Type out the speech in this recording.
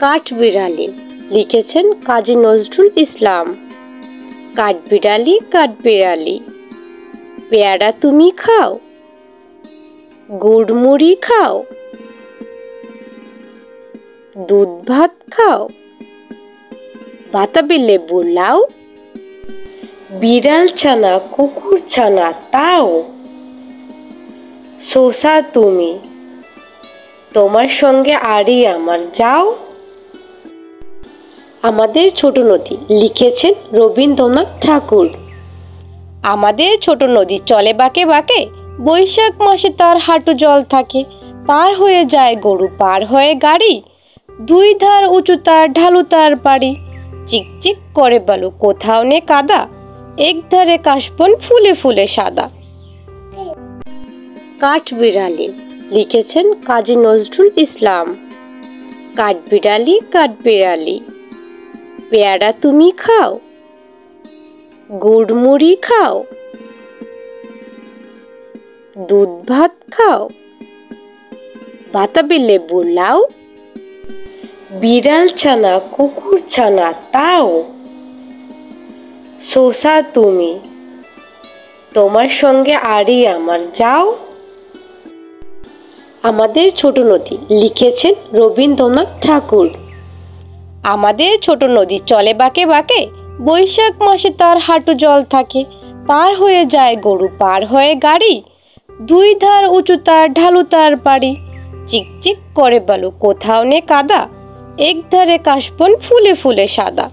কাঠবিড়ালি লিখেছেন কাজী নজরুল ইসলাম। কাঠবিড়ালি কাঠবিড়ালি, পেয়ারা তুমি খাও, গুড় মুড়ি খাও, দুধ ভাত খাও, বাতাবি লেবু লাও, বিড়াল ছানা কুকুর ছানা তাও, শসা তুমি, তোমার সঙ্গে আড়ি আমার যাও। আমাদের ছোট নদী লিখেছেন রবীন্দ্রনাথ ঠাকুর। আমাদের ছোট নদী চলে বাঁকে বাঁকে, বৈশাখ মাসে তার হাঁটু জল থাকে। পার হয়ে যায় গরু, পার হয়ে গাড়ি, দুই ধার উঁচু তার ঢালু তার পাড়ি। চিকচিক করে বালু, কোথাও নে কাদা, এক ধারে কাশবন ফুলে ফুলে সাদা। কাঠবিড়ালি লিখেছেন কাজী নজরুল ইসলাম। কাঠবিড়ালি কাঠবিড়ালি, পেয়ারা তুমি খাও, গুড় মুড়ি খাও, দুধ ভাত খাও, বাতাবি লেবু লাও, বিড়াল ছানা কুকুর ছানা তাও, শসা তুমি, তোমার সঙ্গে আড়ি আমার যাও। আমাদের ছোট নদী লিখেছেন রবীন্দ্রনাথ ঠাকুর। আমাদের ছোট নদী চলে বাঁকে বাঁকে, বৈশাখ মাসে তার হাঁটু জল থাকে। পার হয়ে যায় গরু, পার হয়ে গাড়ি, দুই ধার উঁচু তার ঢালু তার পাড়ি। চিকচিক করে বালু, কোথাও নে কাদা, এক ধারে কাশবন ফুলে ফুলে সাদা।